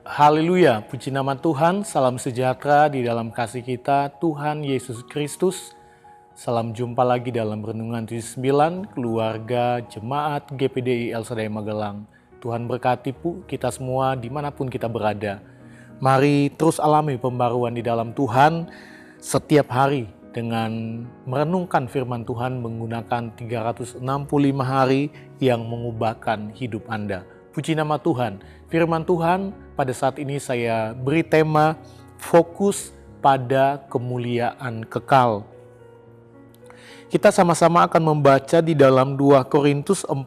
Haleluya, puji nama Tuhan, salam sejahtera di dalam kasih kita, Tuhan Yesus Kristus. Salam jumpa lagi dalam Renungan 79, keluarga Jemaat GPDI El Shaddai Magelang. Tuhan berkati kita semua dimanapun kita berada. Mari terus alami pembaruan di dalam Tuhan setiap hari dengan merenungkan firman Tuhan menggunakan 365 hari yang mengubahkan hidup Anda. Puji nama Tuhan. Firman Tuhan pada saat ini saya beri tema fokus pada kemuliaan kekal. Kita sama-sama akan membaca di dalam 2 Korintus 4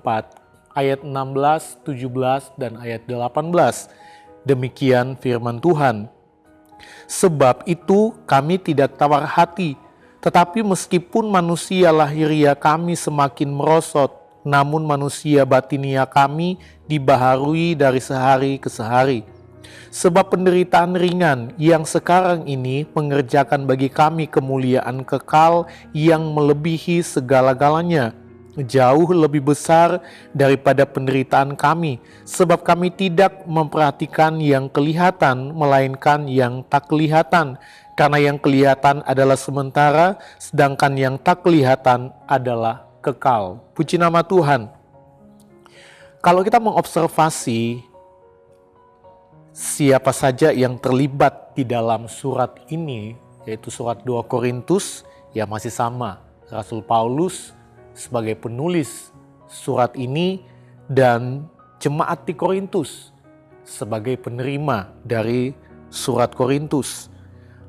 ayat 16, 17 dan ayat 18. Demikian firman Tuhan. Sebab itu kami tidak tawar hati, tetapi meskipun manusia lahiria kami semakin merosot, namun manusia batinia kami dibaharui dari sehari ke sehari. Sebab penderitaan ringan yang sekarang ini mengerjakan bagi kami kemuliaan kekal yang melebihi segala-galanya, jauh lebih besar daripada penderitaan kami, sebab kami tidak memperhatikan yang kelihatan, melainkan yang tak kelihatan. Karena yang kelihatan adalah sementara, sedangkan yang tak kelihatan adalah kekal. Puji nama Tuhan. Kalau kita mengobservasi siapa saja yang terlibat di dalam surat ini, yaitu surat 2 Korintus, ya masih sama. Rasul Paulus sebagai penulis surat ini dan jemaat di Korintus sebagai penerima dari surat Korintus.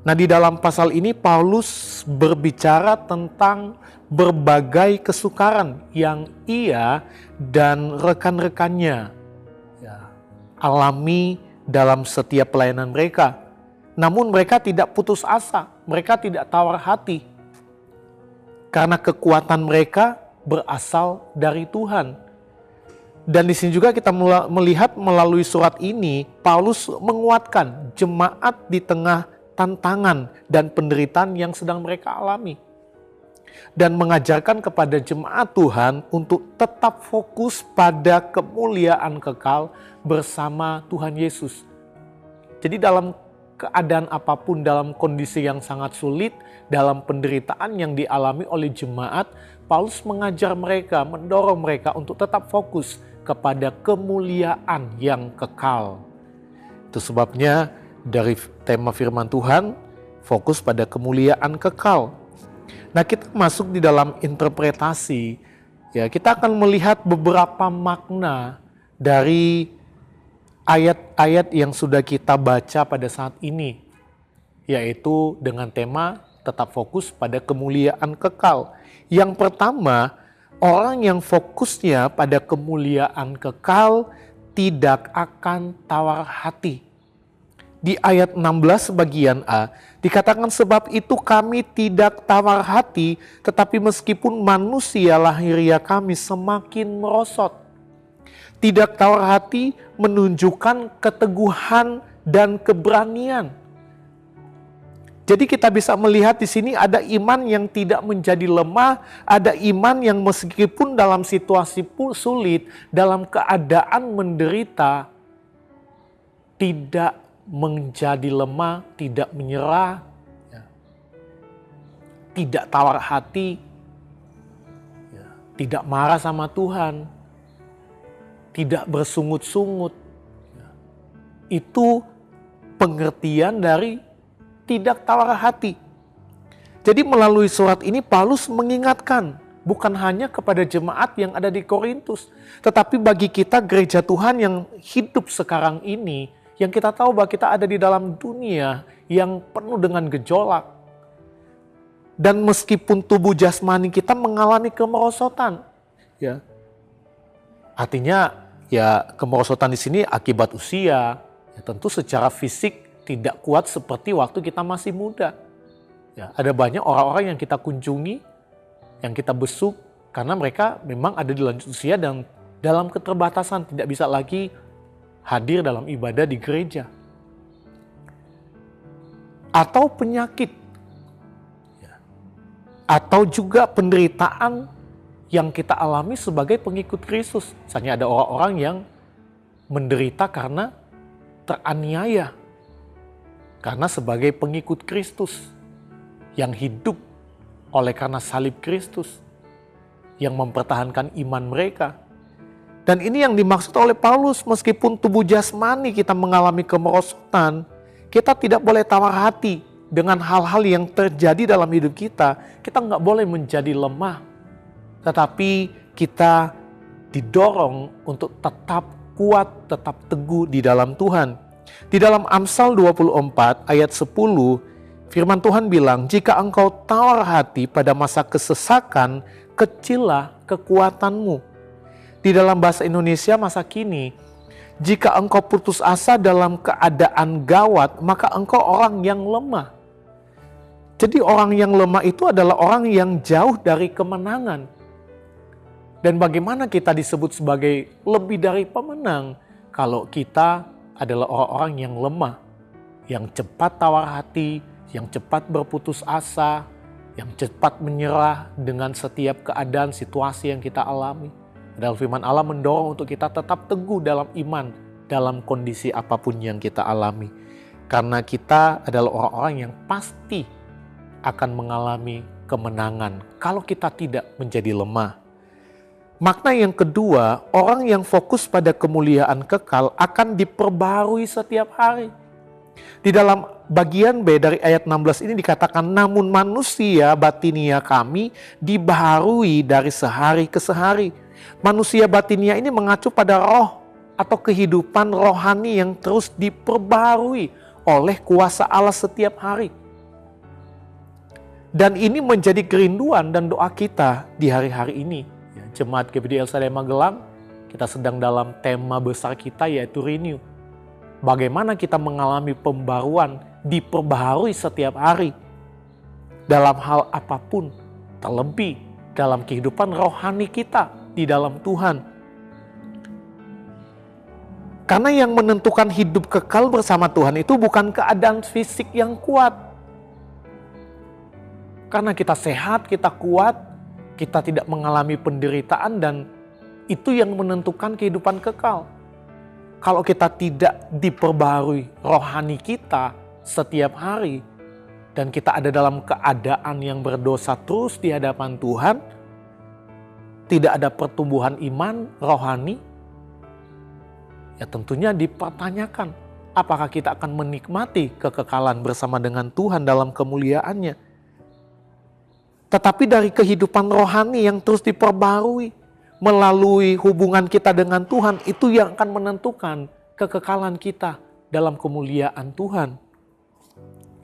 Nah, di dalam pasal ini Paulus berbicara tentang berbagai kesukaran yang ia dan rekan-rekannya alami dalam setiap pelayanan mereka. Namun mereka tidak putus asa, mereka tidak tawar hati. Karena kekuatan mereka berasal dari Tuhan. Dan di sini juga kita melihat melalui surat ini, Paulus menguatkan jemaat di tengah tantangan dan penderitaan yang sedang mereka alami. Dan mengajarkan kepada jemaat Tuhan untuk tetap fokus pada kemuliaan kekal bersama Tuhan Yesus. Jadi dalam keadaan apapun, dalam kondisi yang sangat sulit, dalam penderitaan yang dialami oleh jemaat, Paulus mengajar mereka, mendorong mereka untuk tetap fokus kepada kemuliaan yang kekal. Itu sebabnya dari tema firman Tuhan, fokus pada kemuliaan kekal. Nah, kita masuk di dalam interpretasi, ya kita akan melihat beberapa makna dari ayat-ayat yang sudah kita baca pada saat ini, yaitu dengan tema tetap fokus pada kemuliaan kekal. Yang pertama, orang yang fokusnya pada kemuliaan kekal tidak akan tawar hati. Di ayat 16 bagian A, dikatakan sebab itu kami tidak tawar hati, tetapi meskipun manusia lahiria kami semakin merosot. Tidak tawar hati menunjukkan keteguhan dan keberanian. Jadi kita bisa melihat di sini ada iman yang tidak menjadi lemah, ada iman yang meskipun dalam situasi sulit, dalam keadaan menderita, tidak menjadi lemah, tidak menyerah, tidak tawar hati, tidak marah sama Tuhan, tidak bersungut-sungut. Itu pengertian dari tidak tawar hati. Jadi melalui surat ini Paulus mengingatkan bukan hanya kepada jemaat yang ada di Korintus, tetapi bagi kita gereja Tuhan yang hidup sekarang ini, yang kita tahu bahwa kita ada di dalam dunia yang penuh dengan gejolak. Dan meskipun tubuh jasmani kita mengalami kemerosotan, ya. Artinya ya kemerosotan di sini akibat usia, ya tentu secara fisik tidak kuat seperti waktu kita masih muda. Ya, ada banyak orang-orang yang kita kunjungi, yang kita besuk karena mereka memang ada di lanjut usia dan dalam keterbatasan tidak bisa lagi hadir dalam ibadah di gereja. Atau penyakit. Atau juga penderitaan yang kita alami sebagai pengikut Kristus. Misalnya ada orang-orang yang menderita karena teraniaya. Karena sebagai pengikut Kristus yang hidup oleh karena salib Kristus, yang mempertahankan iman mereka. Dan ini yang dimaksud oleh Paulus, meskipun tubuh jasmani kita mengalami kemerosotan, kita tidak boleh tawar hati dengan hal-hal yang terjadi dalam hidup kita. Kita nggak boleh menjadi lemah, tetapi kita didorong untuk tetap kuat, tetap teguh di dalam Tuhan. Di dalam Amsal 24 ayat 10, firman Tuhan bilang, jika engkau tawar hati pada masa kesesakan, kecillah kekuatanmu. Di dalam bahasa Indonesia masa kini, jika engkau putus asa dalam keadaan gawat, maka engkau orang yang lemah. Jadi orang yang lemah itu adalah orang yang jauh dari kemenangan. Dan bagaimana kita disebut sebagai lebih dari pemenang kalau kita adalah orang-orang yang lemah, yang cepat tawar hati, yang cepat berputus asa, yang cepat menyerah dengan setiap keadaan situasi yang kita alami. Padahal firman Allah mendorong untuk kita tetap teguh dalam iman, dalam kondisi apapun yang kita alami. Karena kita adalah orang-orang yang pasti akan mengalami kemenangan kalau kita tidak menjadi lemah. Makna yang kedua, orang yang fokus pada kemuliaan kekal akan diperbarui setiap hari. Di dalam bagian B dari ayat 16 ini dikatakan, namun manusia batinia kami dibaharui dari sehari ke sehari. Manusia batinia ini mengacu pada roh atau kehidupan rohani yang terus diperbarui oleh kuasa Allah setiap hari. Dan ini menjadi kerinduan dan doa kita di hari-hari ini. Jemaat GBD LCD Magelang, kita sedang dalam tema besar kita yaitu Renew. Bagaimana kita mengalami pembaruan, diperbaharui setiap hari dalam hal apapun, terlebih dalam kehidupan rohani kita di dalam Tuhan. Karena yang menentukan hidup kekal bersama Tuhan itu bukan keadaan fisik yang kuat. Karena kita sehat, kita kuat, kita tidak mengalami penderitaan, dan itu yang menentukan kehidupan kekal. Kalau kita tidak diperbarui rohani kita setiap hari, dan kita ada dalam keadaan yang berdosa terus di hadapan Tuhan, tidak ada pertumbuhan iman rohani, ya tentunya dipertanyakan apakah kita akan menikmati kekekalan bersama dengan Tuhan dalam kemuliaannya. Tetapi dari kehidupan rohani yang terus diperbarui melalui hubungan kita dengan Tuhan, itu yang akan menentukan kekekalan kita dalam kemuliaan Tuhan.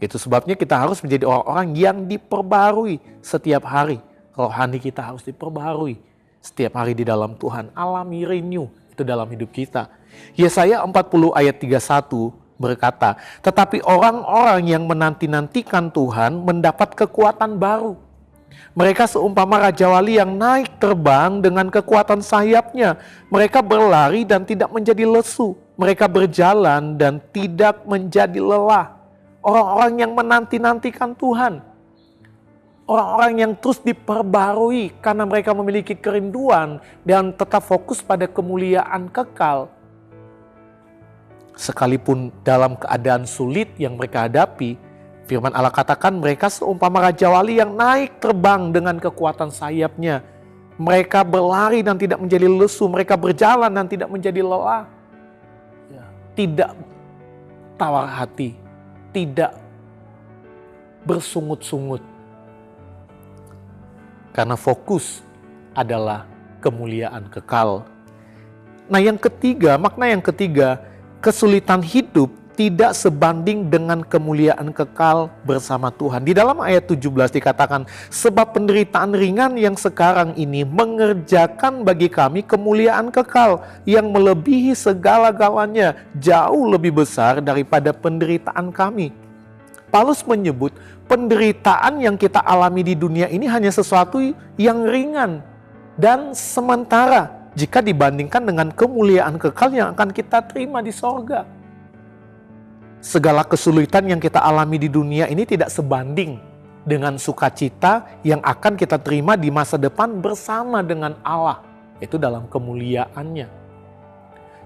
Itu sebabnya kita harus menjadi orang-orang yang diperbarui setiap hari. Rohani kita harus diperbarui setiap hari di dalam Tuhan. Alami renew itu dalam hidup kita. Yesaya 40 ayat 31 berkata, tetapi orang-orang yang menanti-nantikan Tuhan mendapat kekuatan baru. Mereka seumpama Raja Wali yang naik terbang dengan kekuatan sayapnya. Mereka berlari dan tidak menjadi lesu. Mereka berjalan dan tidak menjadi lelah. Orang-orang yang menanti-nantikan Tuhan. Orang-orang yang terus diperbarui karena mereka memiliki kerinduan dan tetap fokus pada kemuliaan kekal. Sekalipun dalam keadaan sulit yang mereka hadapi, firman Allah katakan mereka seumpama Raja Wali yang naik terbang dengan kekuatan sayapnya. Mereka berlari dan tidak menjadi lesu. Mereka berjalan dan tidak menjadi lelah. Tidak tawar hati. Tidak bersungut-sungut. Karena fokus adalah kemuliaan kekal. Nah yang ketiga, makna yang ketiga, kesulitan hidup tidak sebanding dengan kemuliaan kekal bersama Tuhan. Di dalam ayat 17 dikatakan, sebab penderitaan ringan yang sekarang ini mengerjakan bagi kami kemuliaan kekal yang melebihi segala-galanya, jauh lebih besar daripada penderitaan kami. Paulus menyebut penderitaan yang kita alami di dunia ini hanya sesuatu yang ringan dan sementara jika dibandingkan dengan kemuliaan kekal yang akan kita terima di sorga. Segala kesulitan yang kita alami di dunia ini tidak sebanding dengan sukacita yang akan kita terima di masa depan bersama dengan Allah, yaitu dalam kemuliaannya.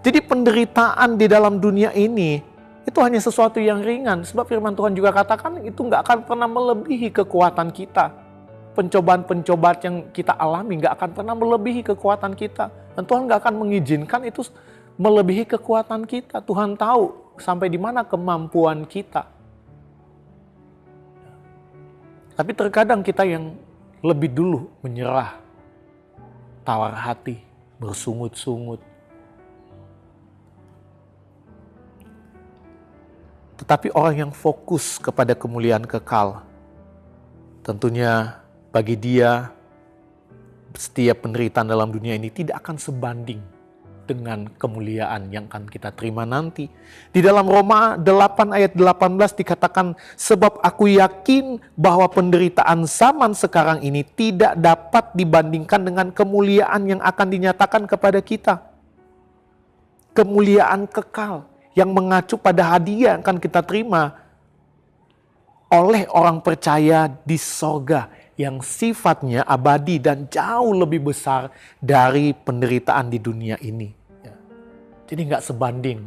Jadi penderitaan di dalam dunia ini itu hanya sesuatu yang ringan. Sebab firman Tuhan juga katakan itu nggak akan pernah melebihi kekuatan kita. Pencobaan-pencobaan yang kita alami nggak akan pernah melebihi kekuatan kita. Dan Tuhan nggak akan mengizinkan itu melebihi kekuatan kita. Tuhan tahu sampai di mana kemampuan kita. Tapi terkadang kita yang lebih dulu menyerah, tawar hati, bersungut-sungut. Tetapi orang yang fokus kepada kemuliaan kekal, tentunya bagi dia setiap penderitaan dalam dunia ini tidak akan sebanding dengan kemuliaan yang akan kita terima nanti. Di dalam Roma 8 ayat 18 dikatakan, sebab aku yakin bahwa penderitaan zaman sekarang ini tidak dapat dibandingkan dengan kemuliaan yang akan dinyatakan kepada kita. Kemuliaan kekal yang mengacu pada hadiah yang akan kita terima oleh orang percaya di sorga yang sifatnya abadi dan jauh lebih besar dari penderitaan di dunia ini. Jadi nggak sebanding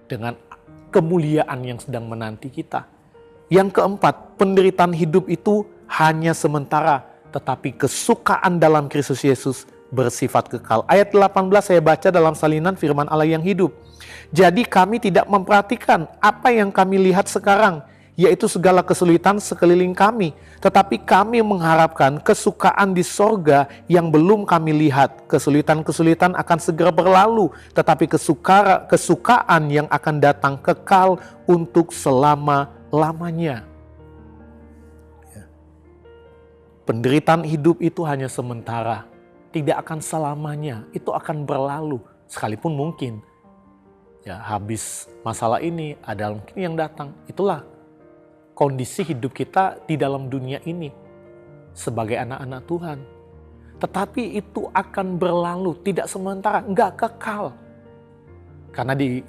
dengan kemuliaan yang sedang menanti kita. Yang keempat, penderitaan hidup itu hanya sementara, tetapi kesukaan dalam Kristus Yesus bersifat kekal. Ayat 18 saya baca dalam salinan firman Allah yang hidup. Jadi kami tidak memperhatikan apa yang kami lihat sekarang, yaitu segala kesulitan sekeliling kami. Tetapi kami mengharapkan kesukaan di sorga yang belum kami lihat. Kesulitan-kesulitan akan segera berlalu, tetapi kesukaan yang akan datang kekal untuk selama-lamanya. Penderitaan hidup itu hanya sementara, tidak akan selamanya, itu akan berlalu. Sekalipun mungkin habis masalah ini, ada mungkin yang datang. Itulah kondisi hidup kita di dalam dunia ini sebagai anak-anak Tuhan. Tetapi itu akan berlalu, tidak sementara, enggak kekal. Karena di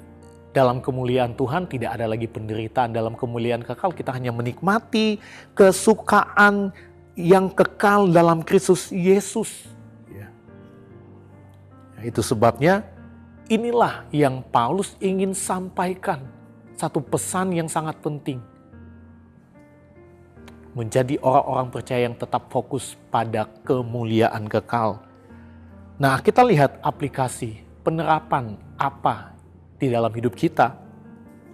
dalam kemuliaan Tuhan tidak ada lagi penderitaan. Dalam kemuliaan kekal kita hanya menikmati kesukaan yang kekal dalam Kristus Yesus. Itu sebabnya inilah yang Paulus ingin sampaikan. Satu pesan yang sangat penting. Menjadi orang-orang percaya yang tetap fokus pada kemuliaan kekal. Nah, kita lihat aplikasi penerapan apa di dalam hidup kita.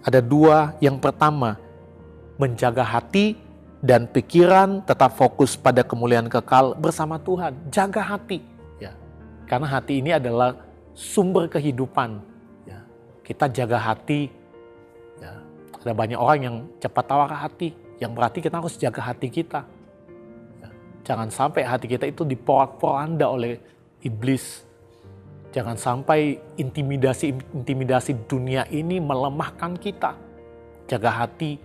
Ada dua. Yang pertama, menjaga hati dan pikiran tetap fokus pada kemuliaan kekal bersama Tuhan. Jaga hati. Karena hati ini adalah sumber kehidupan. Kita jaga hati. Ada banyak orang yang cepat tawar hati. Yang berarti kita harus jaga hati kita. Jangan sampai hati kita itu diporak-poranda oleh iblis. Jangan sampai intimidasi dunia ini melemahkan kita. Jaga hati.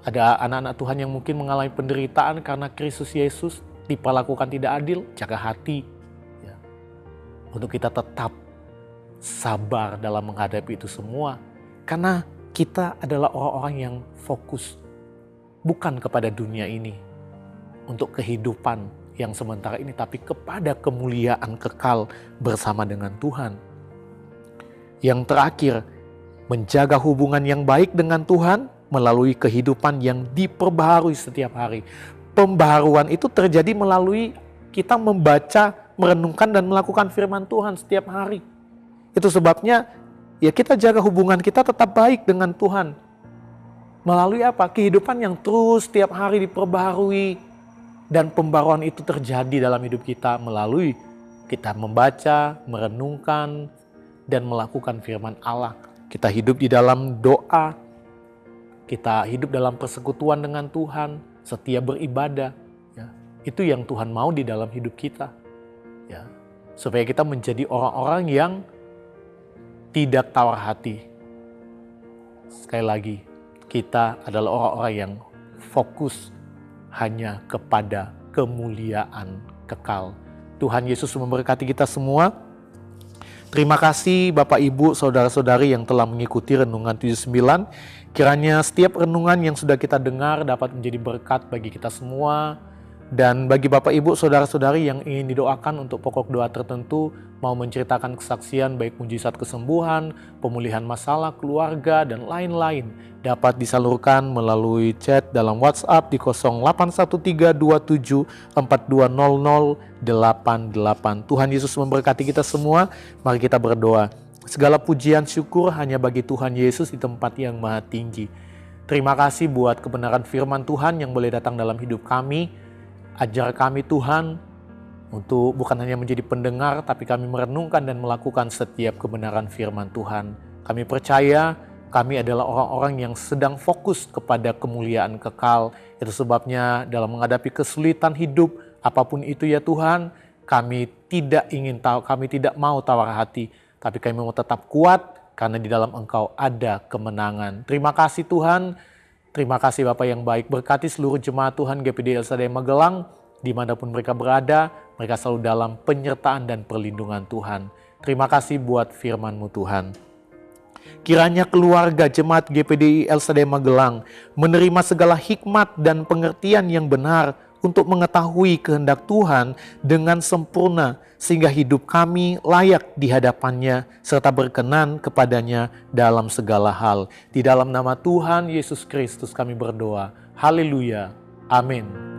Ada anak-anak Tuhan yang mungkin mengalami penderitaan karena Kristus Yesus diperlakukan tidak adil. Jaga hati. Untuk kita tetap sabar dalam menghadapi itu semua. Karena kita adalah orang-orang yang fokus bukan kepada dunia ini untuk kehidupan yang sementara ini, tapi kepada kemuliaan kekal bersama dengan Tuhan. Yang terakhir, menjaga hubungan yang baik dengan Tuhan melalui kehidupan yang diperbaharui setiap hari. Pembaharuan itu terjadi melalui kita membaca, merenungkan dan melakukan firman Tuhan setiap hari. Itu sebabnya kita jaga hubungan kita tetap baik dengan Tuhan. Melalui apa? Kehidupan yang terus setiap hari diperbaharui. Dan pembaruan itu terjadi dalam hidup kita melalui kita membaca, merenungkan, dan melakukan firman Allah. Kita hidup di dalam doa. Kita hidup dalam persekutuan dengan Tuhan. Setia beribadah. Itu yang Tuhan mau di dalam hidup kita. Supaya kita menjadi orang-orang yang tidak tawar hati. Sekali lagi, kita adalah orang-orang yang fokus hanya kepada kemuliaan kekal. Tuhan Yesus memberkati kita semua. Terima kasih Bapak Ibu, Saudara-saudari yang telah mengikuti Renungan 79. Kiranya setiap renungan yang sudah kita dengar dapat menjadi berkat bagi kita semua. Dan bagi Bapak Ibu Saudara-saudari yang ingin didoakan untuk pokok doa tertentu, mau menceritakan kesaksian baik mujizat kesembuhan, pemulihan masalah keluarga, dan lain-lain, dapat disalurkan melalui chat dalam WhatsApp di 081327420088. Tuhan Yesus memberkati kita semua. Mari kita berdoa. Segala pujian syukur hanya bagi Tuhan Yesus di tempat yang maha tinggi. Terima kasih buat kebenaran firman Tuhan yang boleh datang dalam hidup kami. Ajar kami Tuhan untuk bukan hanya menjadi pendengar, tapi kami merenungkan dan melakukan setiap kebenaran firman Tuhan. Kami percaya kami adalah orang-orang yang sedang fokus kepada kemuliaan kekal. Itu sebabnya dalam menghadapi kesulitan hidup, apapun itu ya Tuhan, kami tidak mau tawar hati, tapi kami mau tetap kuat karena di dalam Engkau ada kemenangan. Terima kasih Tuhan. Terima kasih Bapak yang baik, berkati seluruh jemaat Tuhan GPD El Shaddai Magelang, dimanapun mereka berada, mereka selalu dalam penyertaan dan perlindungan Tuhan. Terima kasih buat firman-Mu Tuhan. Kiranya keluarga jemaat GPDI El Shaddai Magelang menerima segala hikmat dan pengertian yang benar untuk mengetahui kehendak Tuhan dengan sempurna, sehingga hidup kami layak di hadapannya serta berkenan kepadanya dalam segala hal. Di dalam nama Tuhan Yesus Kristus kami berdoa. Haleluya. Amin.